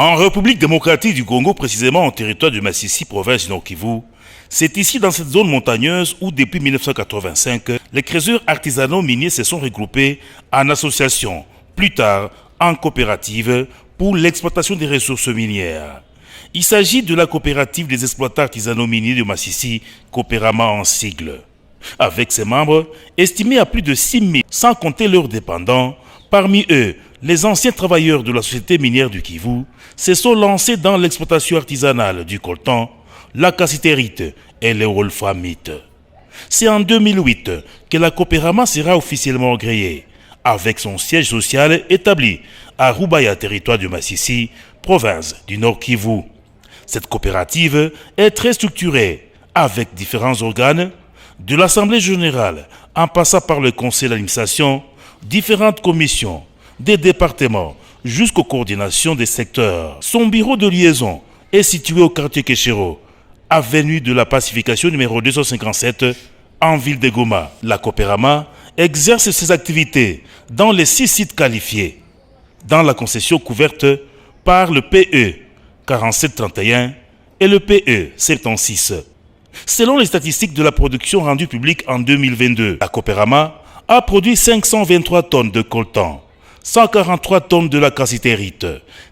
En République démocratique du Congo, précisément en territoire du Masisi, province du Nord Kivu, c'est ici dans cette zone montagneuse où depuis 1985, les creuseurs artisanaux miniers se sont regroupés en associations, plus tard en coopératives pour l'exploitation des ressources minières. Il s'agit de la coopérative des exploitants artisanaux miniers de Masisi, Coopérama en sigle. Avec ses membres, estimés à plus de 6 000, sans compter leurs dépendants, parmi eux, les anciens travailleurs de la société minière du Kivu se sont lancés dans l'exploitation artisanale du coltan, la cassitérite et le wolframite. C'est en 2008 que la Coopérama sera officiellement agréée, avec son siège social établi à Rubaya, territoire du Masisi, province du Nord Kivu. Cette coopérative est très structurée, avec différents organes, de l'Assemblée générale en passant par le conseil d'administration, différentes commissions, des départements, jusqu'aux coordinations des secteurs. Son bureau de liaison est situé au quartier Keshero, avenue de la Pacification numéro 257, en ville de Goma. La Coopérama exerce ses activités dans les 6 sites qualifiés, dans la concession couverte par le PE 4731 et le PE 76. Selon les statistiques de la production rendue publique en 2022, la Coopérama a produit 523 tonnes de coltan, 143 tonnes de la cassitérite,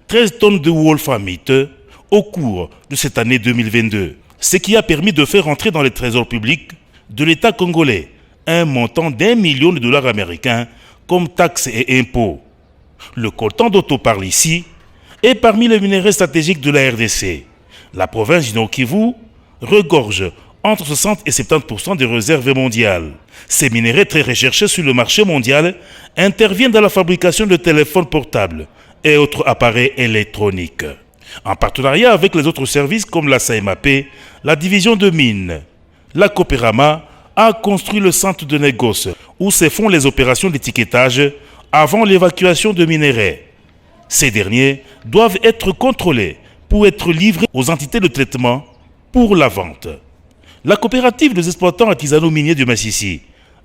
13 tonnes de wolframite au cours de cette année 2022, ce qui a permis de faire entrer dans les trésors publics de l'État congolais un montant d'1 million de dollars américains comme taxes et impôts. Le coltan dont on parle ici est parmi les minéraux stratégiques de la RDC. La province du Nord Kivu regorge entre 60 et 70% des réserves mondiales. Ces minéraux très recherchés sur le marché mondial interviennent dans la fabrication de téléphones portables et autres appareils électroniques. En partenariat avec les autres services comme la SAEMAP, la division de mines, la Coopérama a construit le centre de négoce où se font les opérations d'étiquetage avant l'évacuation de minéraux. Ces derniers doivent être contrôlés pour être livrés aux entités de traitement pour la vente. La coopérative des exploitants artisanaux miniers du Masisi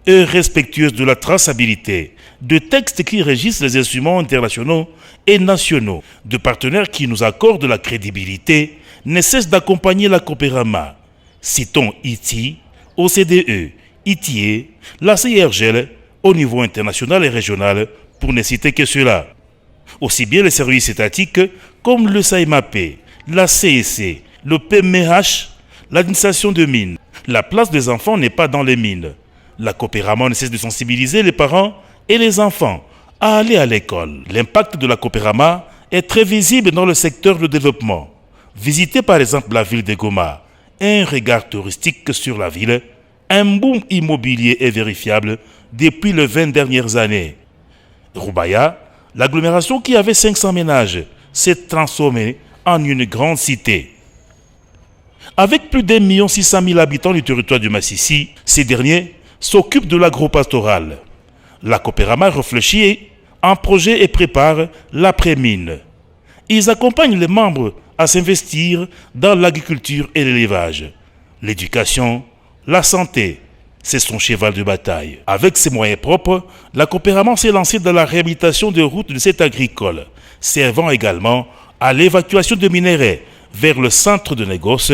est respectueuse de la traçabilité, de textes qui régissent les instruments internationaux et nationaux, de partenaires qui nous accordent la crédibilité, ne cesse d'accompagner la Coopérama. Citons ITI, OCDE, ITIE, la CIRGL au niveau international et régional, pour ne citer que cela. Aussi bien les services étatiques comme le SAEMAP, la CEC, le PMH, l'administration de mines. La place des enfants n'est pas dans les mines. La Coopérama ne cesse de sensibiliser les parents et les enfants à aller à l'école. L'impact de la Coopérama est très visible dans le secteur de développement. Visitez par exemple la ville de Goma, un regard touristique sur la ville, un boom immobilier est vérifiable depuis les 20 dernières années. Rubaya, l'agglomération qui avait 500 ménages, s'est transformée en une grande cité. Avec plus d'1 600 000 habitants du territoire du Masisi, ces derniers s'occupent de l'agro-pastoral. La Coopérama réfléchit en projet et prépare l'après-mine. Ils accompagnent les membres à s'investir dans l'agriculture et l'élevage. L'éducation, la santé, c'est son cheval de bataille. Avec ses moyens propres, la Coopérama s'est lancée dans la réhabilitation de routes de cette agricole, servant également à l'évacuation de minéraux vers le centre de négoce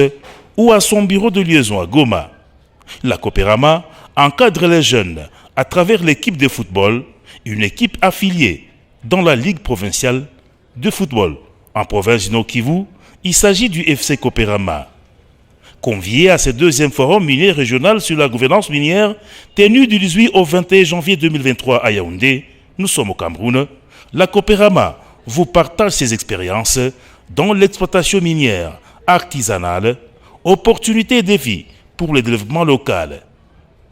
ou à son bureau de liaison à Goma. La Coopérama encadre les jeunes à travers l'équipe de football, une équipe affiliée dans la Ligue provinciale de football. En province du Nord Kivu, il s'agit du FC Coopérama. Convié à ce deuxième forum minier régional sur la gouvernance minière, tenu du 18 au 21 janvier 2023 à Yaoundé, nous sommes au Cameroun, la Coopérama vous partage ses expériences dans l'exploitation minière, artisanale, opportunités et défis pour le développement local.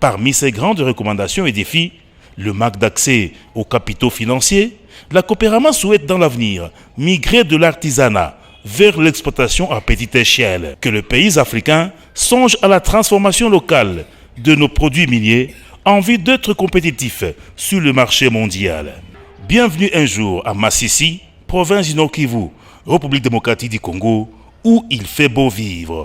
Parmi ces grandes recommandations et défis, le manque d'accès aux capitaux financiers, la Coopérama souhaite dans l'avenir migrer de l'artisanat vers l'exploitation à petite échelle, que le pays africain songe à la transformation locale de nos produits miniers en vue d'être compétitifs sur le marché mondial. Bienvenue un jour à Masisi, province du Nord Kivu, République démocratique du Congo, où il fait beau vivre.